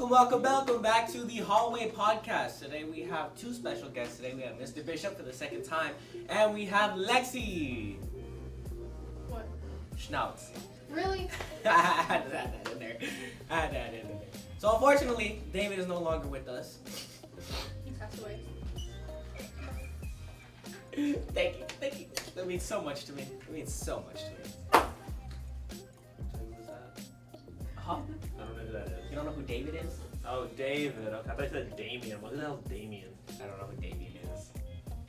Welcome back to the Hallway Podcast. Today we have two special guests. Today we have Mr. Bishop for the second time, and we have Lexi. What? Schnauz. Really? I had to add that in there. So unfortunately, David is no longer with us. He passed away. Thank you. That means so much to me. Huh? I don't know who that is. You don't know who David is? Oh, David. Okay, I thought you said Damien. What the hell is Damien? I don't know who Damien is.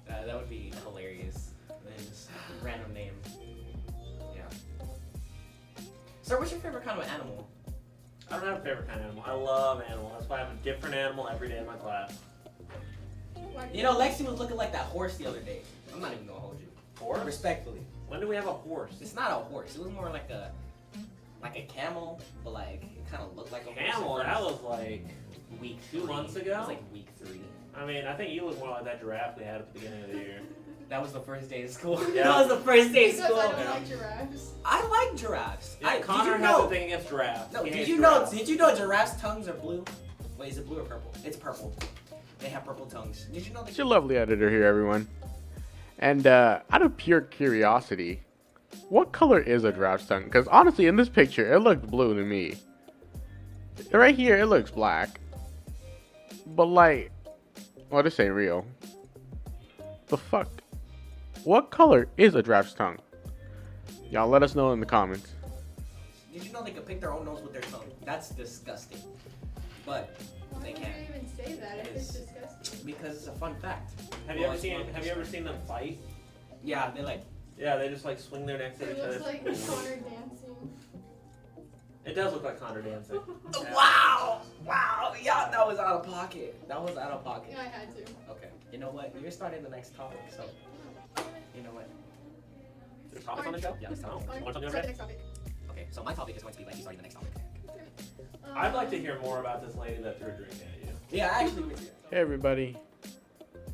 That would be hilarious. Just random name. Yeah. Sir, what's your favorite kind of animal? I don't have a favorite kind of animal. I love animals. That's why I have a different animal every day in my class. You know, Lexi was looking like that horse the other day. I'm not even gonna hold you. Horse? Respectfully. When do we have a horse? It's not a horse. It was more like a camel, but like it kind of looked like a camel. horse. That was like week 2 months ago. It was like week 3. I mean, I think you look more like that giraffe we had at the beginning of the year. That was the first day of school. Yeah. That was the first day of Because school. I don't like giraffes. I like giraffes. Yeah, Connor has a thing against giraffes. No, He did hates you giraffes. know giraffes' tongues are blue? Wait, is it blue or purple? It's purple. They have purple tongues. Did you know It's your lovely editor here, everyone. And out of pure curiosity, what color is a giraffe's tongue? Because honestly, in this picture, it looks blue to me. Right here, it looks black. But like, well, this ain't real. The fuck? What color is a giraffe's tongue? Y'all let us know in the comments. Did you know they can pick their own nose with their tongue? That's disgusting. But Why they would can't. you even say that if it's disgusting? Because it's a fun fact. Have you ever seen them fight? Yeah, they like. Yeah, they just like swing their necks at It each other. looks like Connor dancing. It does look like Connor dancing. Yeah. Wow! Yeah, that was out of pocket. Yeah, I had to. Okay. You know what? You're starting the next topic, so you know what? There's topics on the show? Yeah, let's talk. Fine. Want something Start over the next topic. Okay, so my topic is going to be like you starting the next topic. I'd like to hear more about this lady that threw a drink at you. Yeah, actually with you. Hey everybody,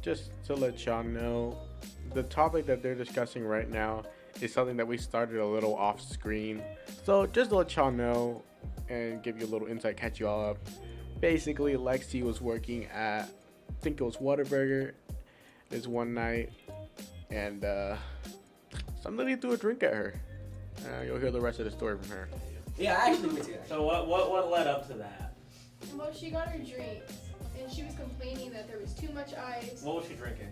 just to let y'all know, the topic that they're discussing right now is something that we started a little off screen. So just to let y'all know and give you a little insight, catch you all up. Basically, Lexi was working at, I think it was Whataburger this one night, and somebody threw a drink at her. You'll hear the rest of the story from her. Yeah, actually with you. So what led up to that? Well, she got her drinks, and she was complaining that there was too much ice. What was she drinking?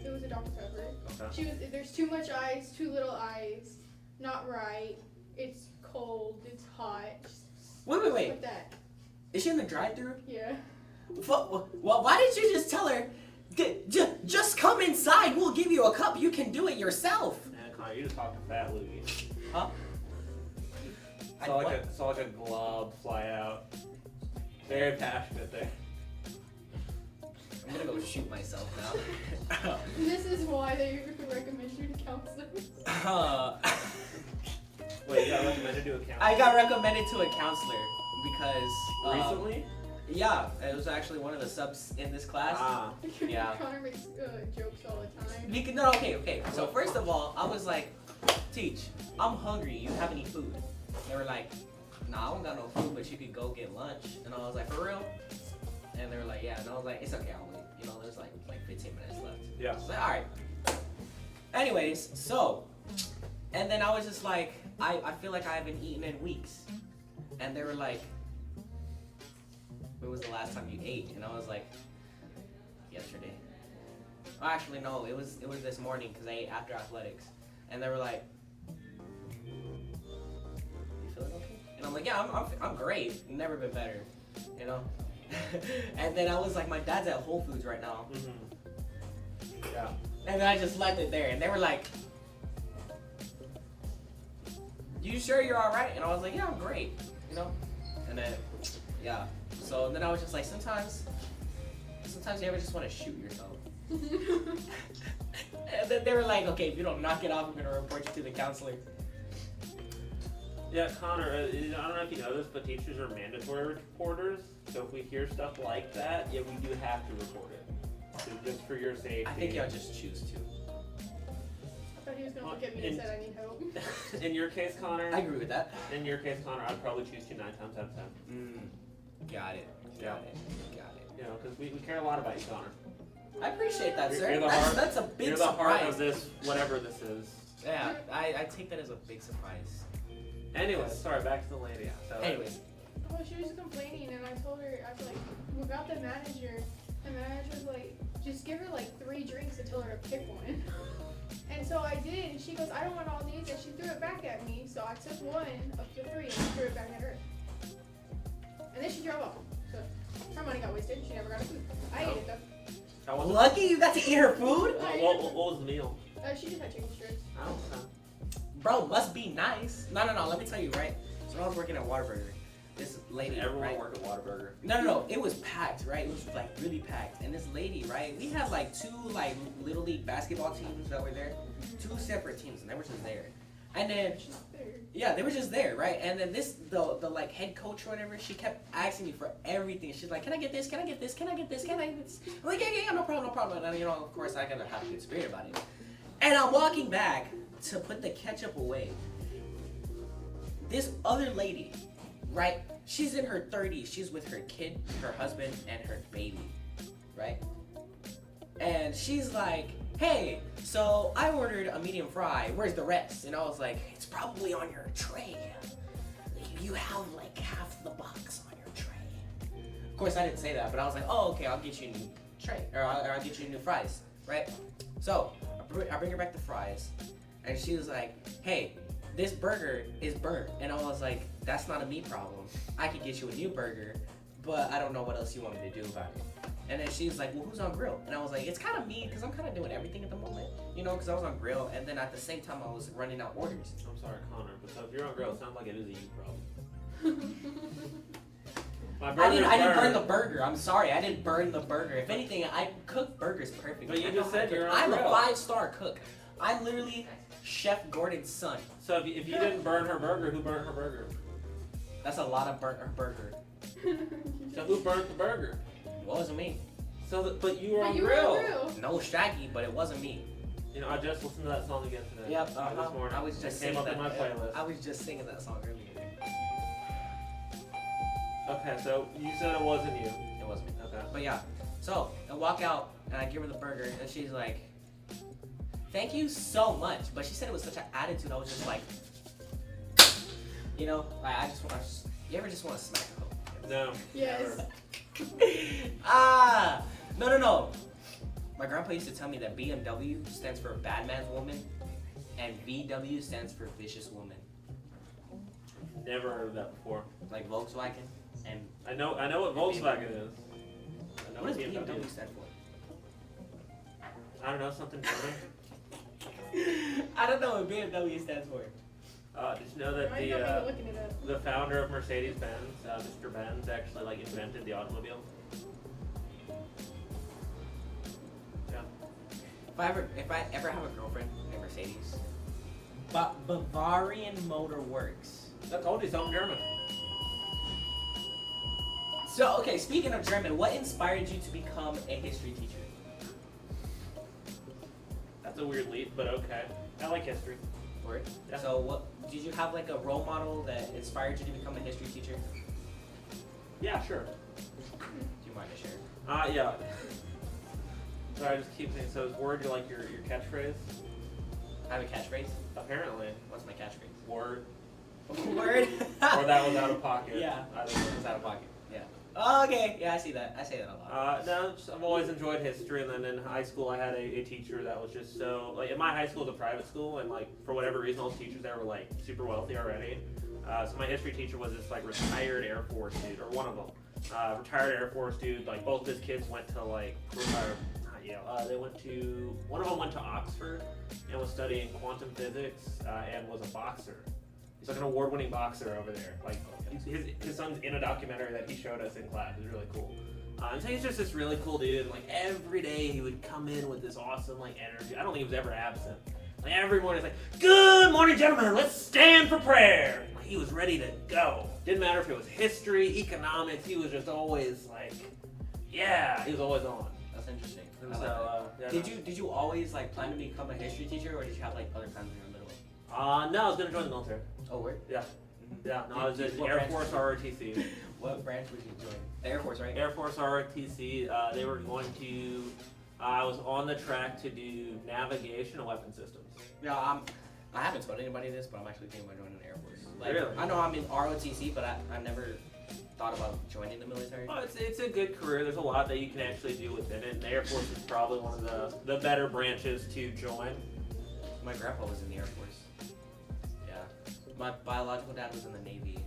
It was a Dr. Pepper. Okay. There's too much ice, too little ice, not right. It's cold. It's hot. Wait. Like that. Is she in the drive-thru? Yeah. Well, why didn't you just tell her? Just come inside. We'll give you a cup. You can do it yourself. Man, Connor, you just talked to Fat Louie. Huh? Saw like a glob fly out. Very passionate there. I'm gonna go shoot myself now. This is why they recommend you to counselors. Wait, you got recommended to a counselor? I got recommended to a counselor because Recently? Yeah, it was actually one of the subs in this class. Ah. Yeah. Connor makes jokes all the time. No, okay. So first of all, I was like, Teach, I'm hungry. You have any food? They were like, Nah, I don't got no food, but you could go get lunch. And I was like, for real? And they were like, yeah. And I was like, it's okay, I'll wait. You know, there's like 15 minutes left. Yeah. I was like, all right. Anyways, so, and then I was just like, I feel like I haven't eaten in weeks. And they were like, when was the last time you ate? And I was like, yesterday. Oh, actually, no, it was this morning because I ate after athletics. And they were like, you feeling okay? And I'm like, yeah, I'm great. Never been better, you know? And then I was like, my dad's at Whole Foods right now. Mm-hmm. Yeah. And then I just left it there. And they were like, you sure you're all right? And I was like, yeah, I'm great, you know? And then, yeah. So then I was just like, sometimes you ever just want to shoot yourself. And then they were like, okay, if you don't knock it off, I'm going to report you to the counselor. Yeah, Connor, I don't know if you know this, but teachers are mandatory reporters. So if we hear stuff like that, yeah, we do have to report it. So just for your safety. I think y'all just choose to. I thought he was gonna look at me and said I need help. In your case, Connor. I agree with that. In your case, Connor, I'd probably choose you 9 times out of 10. Got it. Got it. You know, because we care a lot about you, Connor. I appreciate that, sir. You're the heart- That's a big You're the heart surprise. of this, whatever this is. Yeah, I take that as a big surprise. Anyway, sorry, back to the lady. So, Anyways, Well, she was complaining, and I told her, I was like, we got the manager, and the manager was like, just give her like 3 drinks and tell her to pick one. And so I did, and she goes, I don't want all these, and she threw it back at me, so I took one of the 3 and threw it back at her. And then she drove off, so her money got wasted, and she never got her food. I ate it though. how was it? lucky you got to eat her food? What was the meal? She just had chicken strips. I don't know. Bro, must be nice. No, let me tell you, right? So when I was working at Whataburger, this lady, Everyone right? work at Whataburger. No, it was packed, right? It was like really packed. And this lady, right? We had like 2 like little league basketball teams that were there, 2 separate teams, and they were just there. And then, She's there. yeah, they were just there, right? And then the like head coach or whatever, she kept asking me for everything. She's like, can I get this? Can I get this? Can I get this? Can I get this? I'm like, yeah, no problem. And you know, of course, I gotta have a good spirit about it. And I'm walking back to put the ketchup away. This other lady, right? She's in her 30s. She's with her kid, her husband, and her baby, right? And she's like, hey, so I ordered a medium fry. Where's the rest? And I was like, it's probably on your tray. You have like half the box on your tray. Of course, I didn't say that, but I was like, oh, okay, I'll get you a new tray, or I'll get you new fries, right? So I bring her back the fries, and she was like, hey, this burger is burnt. And I was like, that's not a me problem. I could get you a new burger, but I don't know what else you want me to do about it. And then she was like, well, who's on grill? And I was like, it's kind of me, because I'm kind of doing everything at the moment, you know, because I was on grill, and then at the same time, I was running out orders. I'm sorry, Connor, but so if you're on grill, it sounds like it is a you problem. My I didn't burger's burn the burned. burger. I'm sorry, I didn't burn the burger. If anything, I cook burgers perfectly. But you I just know how to said cook. you're on I'm grill. a 5-star cook. I'm literally Chef Gordon's son. So if you didn't burn her burger, who burnt her burger? That's a lot of burnt burger. So who burnt the burger? It wasn't me. But you were on But you were grill. on grill. No Shaggy, but it wasn't me. You know, I just listened to that song again today. Yep, This uh-huh. morning. I was just it came singing up that. in my playlist. I was just singing that song earlier. Okay, so you said it wasn't you. It wasn't me. Okay. But yeah, so I walk out and I give her the burger, and she's like, "Thank you so much." But she said it with such an attitude. I was just like, you know, like, you ever just want to smack a hoe? No. Yes. Never. No. My grandpa used to tell me that BMW stands for bad man's woman, and VW stands for vicious woman, Never heard of that before. like Volkswagen. And I know what Volkswagen is. I know what does BMW BMW is. stand for? I don't know, something German. I don't know what BMW stands for. Did you know that Why you got me looking it up? the founder of Mercedes-Benz, Mr. Benz, actually like invented the automobile? Yeah. If I ever have a girlfriend named Mercedes, Bavarian Motor Works. I told you something German. So, okay, speaking of German, what inspired you to become a history teacher? That's a weird leap, but okay. I like history. Word. Yeah. So, what did you have like a role model that inspired you to become a history teacher? Yeah, sure. Do you mind to share? Yeah. Sorry, I just keep saying. So is word like your catchphrase? I have a catchphrase. Apparently. What's my catchphrase? Word. Word. Or that was out of pocket. Yeah. Either way. It's out of pocket. Yeah. Oh, okay. Yeah, I see that. I say that a lot. No, I've always enjoyed history, and then in high school I had a teacher that was just so, like, in my high school was a private school, and like, for whatever reason, all the teachers there were like super wealthy already. So my history teacher was this like retired Air Force dude, or one of them. Retired Air Force dude, like both his kids went to like, not Yale, one of them went to Oxford and was studying quantum physics, and was a boxer. He's like an award-winning boxer over there. Like his son's in a documentary that he showed us in class. It was really cool. And so he's just this really cool dude. And like every day he would come in with this awesome like energy. I don't think he was ever absent. Like every morning he's like, "Good morning, gentlemen. Let's stand for prayer." Like, he was ready to go. Didn't matter if it was history, economics. He was just always like, yeah, he was always on. That's interesting. And I like so, that. yeah, Did you always like plan to become a history teacher, or did you have like other plans when you were little? No, I was gonna join the military. Oh, word. Yeah. Yeah, no, I was in What Air branch? Force ROTC. What branch would you join? The Air Force, right? Air Force ROTC, they were going to, I was on the track to do navigation and weapon systems. Yeah, I haven't told anybody this, but I'm actually thinking about joining the Air Force. Like, Really? I know I'm in ROTC, but I've never thought about joining the military. Well, it's a good career. There's a lot that you can actually do within it. And the Air Force is probably one of the better branches to join. My grandpa was in the Air Force. Yeah. My biological dad was in the Navy.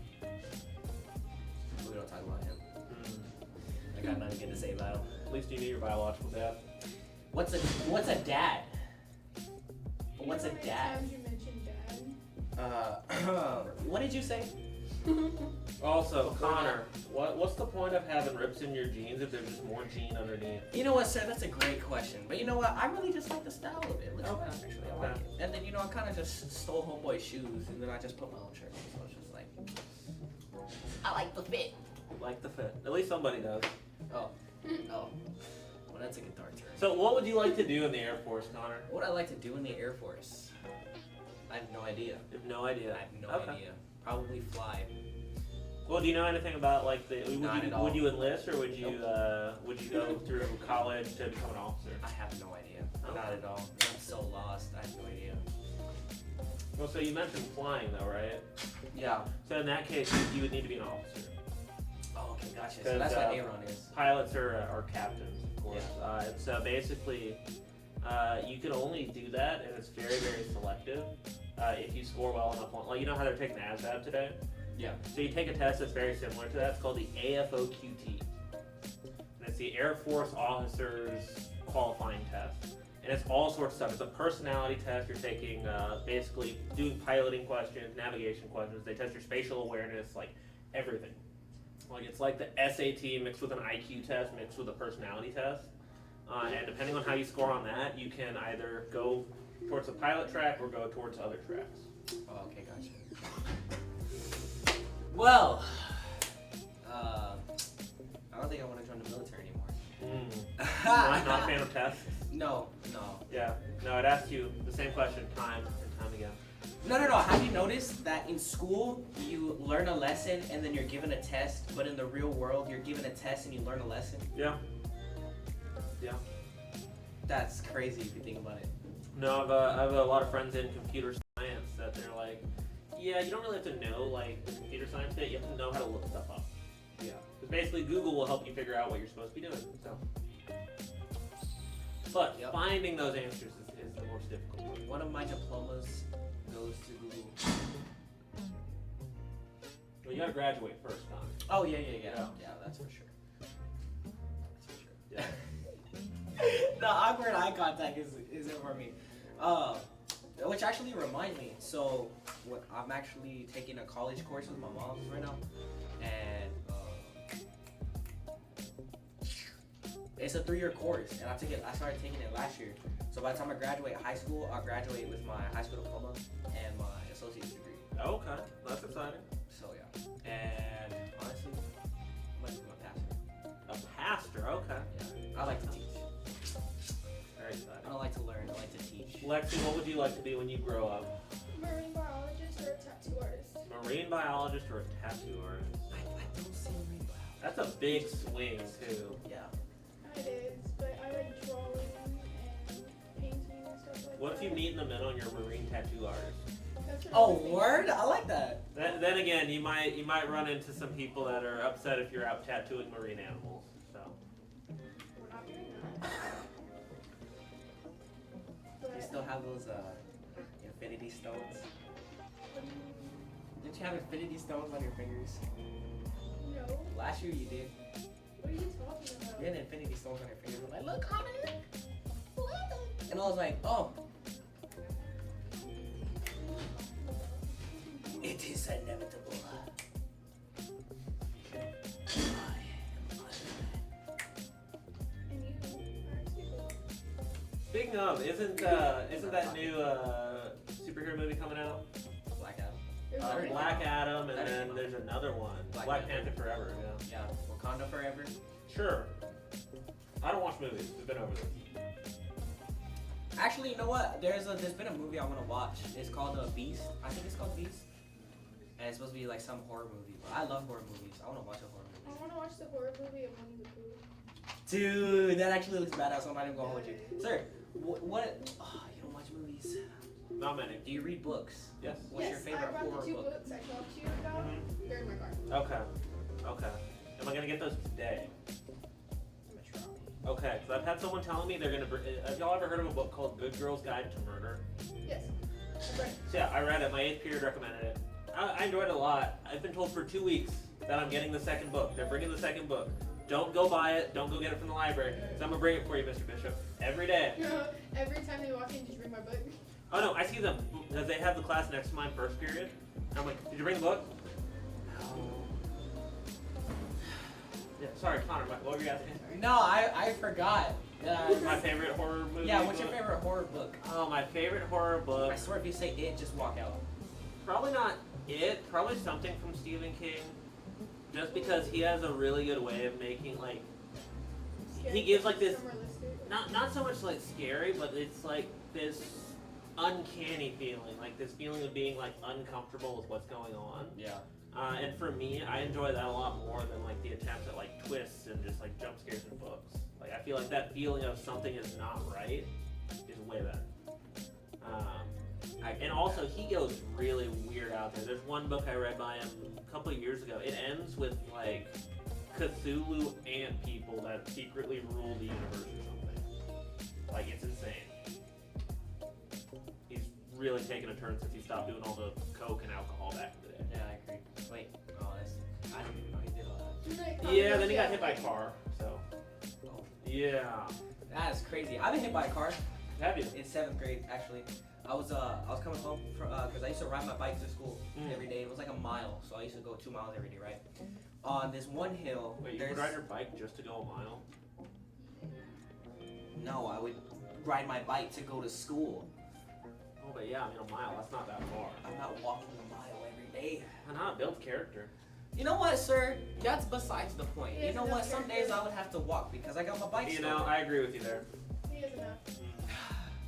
We don't talk about him. I got nothing good to say about him. At least you knew your biological dad. What's a dad? What's a You know how many dad? times you mentioned dad? What did you say? Also, Connor, what's the point of having rips in your jeans if there's just more jean underneath? You know what, sir? That's a great question. But you know what? I really just like the style of it. It looks Okay. nice, actually. I like it. And then, I kind of just stole homeboy's shoes, and then I just put my own shirt on. So it's just like, I like the fit. Like the fit. At least somebody does. Oh. Well, that's a guitar turn. So, what would you like to do in the Air Force, Connor? What would I like to do in the Air Force? I have no idea. You have no idea. I have no Okay. idea. Probably fly. Well, do you know anything about like Not at all. would you enlist or would you go through college to become an officer? I have no idea. Okay. Not at all. I'm so lost. I have no idea. Well, so you mentioned flying though, right? Yeah. So in that case, you would need to be an officer. Oh, okay, gotcha. So Because, that's what Aaron is. Pilots are captains, of course. And so basically, you can only do that, and it's very, very selective. If you score well enough on, like you know how they're taking the ASVAB today. Yeah. So you take a test that's very similar to that. It's called the AFOQT, and it's the Air Force Officers Qualifying Test. And it's all sorts of stuff. It's a personality test. You're taking basically doing piloting questions, navigation questions. They test your spatial awareness, like everything. Like it's like the SAT mixed with an IQ test mixed with a personality test. And depending on how you score on that, you can either go towards the pilot track or go towards other tracks. Oh, okay, gotcha. Well, I don't think I want to join the military anymore. Not a fan of tests. No. Yeah. No, I'd ask you the same question time and time again. No. Have you noticed that in school you learn a lesson and then you're given a test, but in the real world you're given a test and you learn a lesson? Yeah. That's crazy if you think about it. No, I have a lot of friends in computer science that they're like, yeah, you don't really have to know like the computer science bit. You have to know how to look stuff up. Yeah. Because basically Google will help you figure out what you're supposed to be doing. So, but Yep. finding those answers is the most difficult part. One of my diplomas goes to Google. Well, you gotta graduate first, Connor. Oh, yeah. Yeah. Yeah, that's for sure. Yeah. The awkward eye contact isn't for me. Which actually reminds me. So, I'm actually taking a college course with my mom right now, and it's a 3-year course, and I started taking it last year. So by the time I graduate high school, I'll graduate with my high school diploma and my associate's degree. Okay, that's exciting. So yeah, and honestly, I'm gonna be my pastor. A pastor, okay. Yeah, I like to teach. Very I exciting. don't like to learn. I like to teach. Lexi, what would you like to be when you grow up? Marine biologist or a tattoo artist? Marine biologist or a tattoo artist? I don't see marine biology. That's a big swing too. Yeah. It is, but I like drawing and painting and stuff like What that. if you meet in the middle and you're a marine tattoo artist? That's what Oh, I'm thinking. word! I like that. Then again, you might run into some people that are upset if you're out tattooing marine animals. So We're not doing that. You still have those infinity stones? Didn't you have infinity stones on your fingers? No. Last year you did. What are you talking about? You had infinity stones on your fingers. I'm like, look, Connor. And I was like, oh. It is inevitable. And you are super. speaking of, isn't that new superhero movie coming out? Black Adam. There's Already. Black Adam, and That is then fun. there's another one, Black Black Panther. Panther Forever. Yeah. Yeah, Wakanda Forever. Sure. I don't watch movies. We've been over this. Actually, you know what? There's been a movie I want to watch. It's called Beast. I think it's called Beast. and it's supposed to be like some horror movie. But I love horror movies. I want to watch a horror I movie. want to watch the horror movie of Winnie the Pooh. Dude, that actually looks badass. I'm not even gonna hold you, sir. What? Oh, you don't watch movies. Not many. Do you read books? Yes. What's your Yes, favorite I brought horror the 2 book? books I talked to you about. Mhm. They're in my car. Okay. Am I gonna get those today? I'm gonna try. Okay, so I've had someone telling me they're gonna. Have y'all ever heard of a book called Good Girl's Guide to Murder? Yes. I've read it. So yeah, I read it. My 8th period recommended it. I enjoyed it a lot. I've been told for 2 weeks that I'm getting the second book. They're bringing the second book. Don't go buy it. Don't go get it from the library. So I'm gonna bring it for you, Mr. Bishop, every day. Every time they walk in, just read my book. Oh no, I see them because they have the class next to mine first period. And I'm like, did you bring the book? No. Yeah, sorry, Connor. What were you asking? No, I forgot. My favorite horror movie. Yeah, what's your book? favorite horror book? Oh, my favorite horror book. I swear, if you say it, just walk out. Probably not it. Probably something from Stephen King. Just because he has a really good way of making like he gives like this not so much like scary, but it's like this uncanny feeling, like this feeling of being like uncomfortable with what's going on. Yeah. And for me, I enjoy that a lot more than like the attempts at like twists and just like jump scares in books. Like I feel like that feeling of something is not right is way better. And also, he goes really weird out there. There's one book I read by him a couple of years ago. It ends with like Cthulhu ant people that secretly rule the universe or something. Like it's insane. He's really taken a turn since he stopped doing all the coke and alcohol back in the day. Yeah, I agree. Wait. Oh, I didn't even know he did all that. Yeah, then he got hit by a car. So. Oh. Yeah. That is crazy. I've been hit by a car Have you? in 7th grade, actually. I was coming home from because I used to ride my bike to school every day. It was like a mile, so I used to go 2 miles every day, right? On this one hill, Wait, you there's would ride your bike just to go a mile? no, I would ride my bike to go to school. Oh, but yeah, I mean a mile. That's not that far. I'm not walking a mile every day. Why not? Build character. You know what, sir? That's besides the point. He You know has what? enough Some days character. I would have to walk because I got my bike You stolen. know, I agree with you there. He has enough.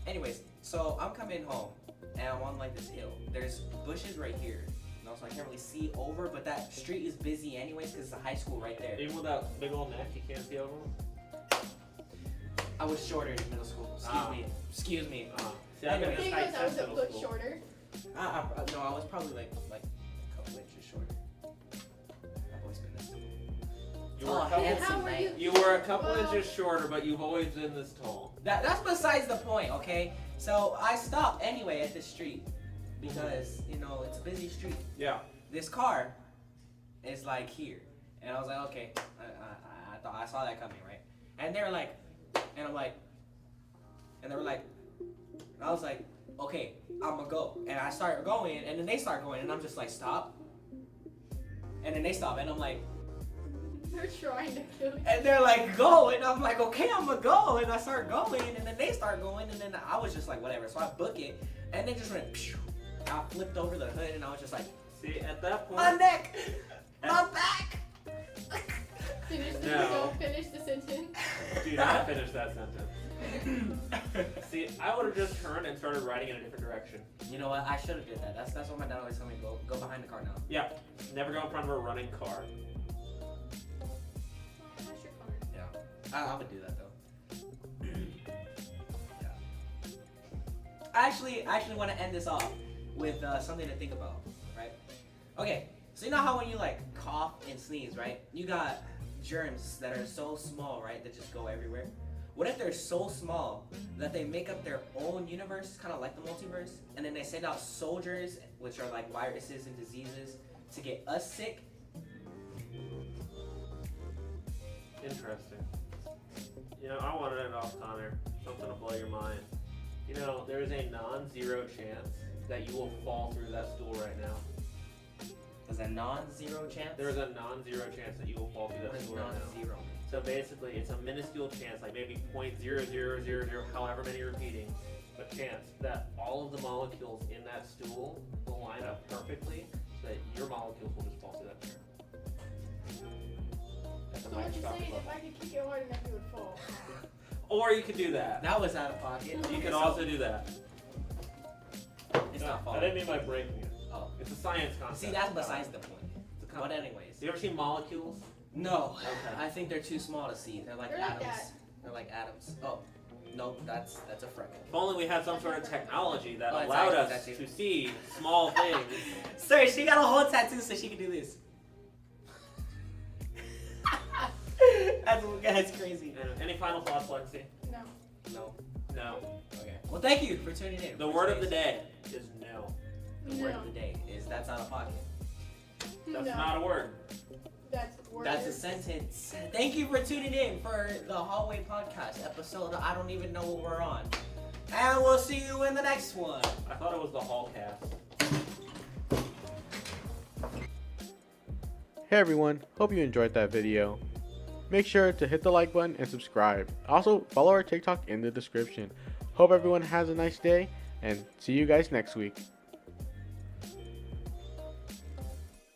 Anyways, so I'm coming home and I'm on like this hill. There's bushes right here. You know, so I can't really see over, but that street is busy anyways because it's a high school right there. Even with that big old neck, you can't see over them? I was shorter in middle school. Excuse me. See, I've been Anyway. this He height goes, I was since a middle foot school. shorter. No, I was probably like a couple inches shorter. I've always been this tall. You were, Oh, a couple, handsome How were man. you? you were a couple Well- inches shorter, but you've always been this tall. That's besides the point, okay? So I stopped anyway at this street because you know it's a busy street. Yeah. This car is like here, and I was like, okay, I thought I saw that coming, right? And they were like, and I'm like, and they were like, and I was like, okay, I'm gonna go, and I started going, and then they start going, and I'm just like, stop, and then they stop, and I'm like, They're trying to kill you. and they're like, go, and I'm like, okay, I'm gonna go, and I start going, and then they start going, and then I was just like, whatever, so I book it, and they just went, phew, and I flipped over the hood, and I was just like, See, at that point, my neck, my back. Finish the sentence. do not finish that sentence. See, I would have just turned and started riding in a different direction. You know what? I should have did that. That's what my dad always told me. Go behind the car now. Yeah. Never go in front of a running car. That's your car. Yeah. I would do that though. Yeah. I actually want to end this off with something to think about, right? Okay. So you know how when you like cough and sneeze, right? You got germs that are so small, right? That just go everywhere. What if they're so small that they make up their own universe, kind of like the multiverse, and then they send out soldiers, which are like viruses and diseases, to get us sick? Interesting. You know, I wanted it off, Connor. Something to blow your mind. You know, there is a non-zero chance that you will fall through that stool right now. There's a non-zero chance? There is a non-zero chance that you will fall through What that is stool right now. non-zero? So basically, it's a minuscule chance, like maybe 0.0000, however many repeating, but chance that all of the molecules in that stool will line up perfectly so that your molecules will just fall through that chair. That's So a what you're microscopic saying, if level. I could kick it hard enough, it would fall. Or you could do that. That was out of pocket. You can also do that. It's No, not I falling. didn't mean by breaking it. Oh. It's a science concept. See, that's besides the point. It's a But anyways, You ever seen Molecules? no. Okay. I think they're too small to see. They're like They're like atoms. that. They're like atoms. Oh, no, that's a freckle. If only we had some sort of technology that Oh, it's allowed actually us that too. to see small things. Sir, she got a whole tattoo so she can do this. That's crazy. Any final thoughts, Lexi? No. No. No. Okay. Well, thank you for tuning in. The for word of the today's- day is no. The word of the day is that's not a pocket. That's No. not a word. That's word. That's a sentence. Thank you for tuning in for the Hallway Podcast episode. I don't even know what we're on. And we'll see you in the next one. I thought it was the Hallcast. Hey everyone, hope you enjoyed that video. Make sure to hit the like button and subscribe. Also, follow our TikTok in the description. Hope everyone has a nice day and see you guys next week.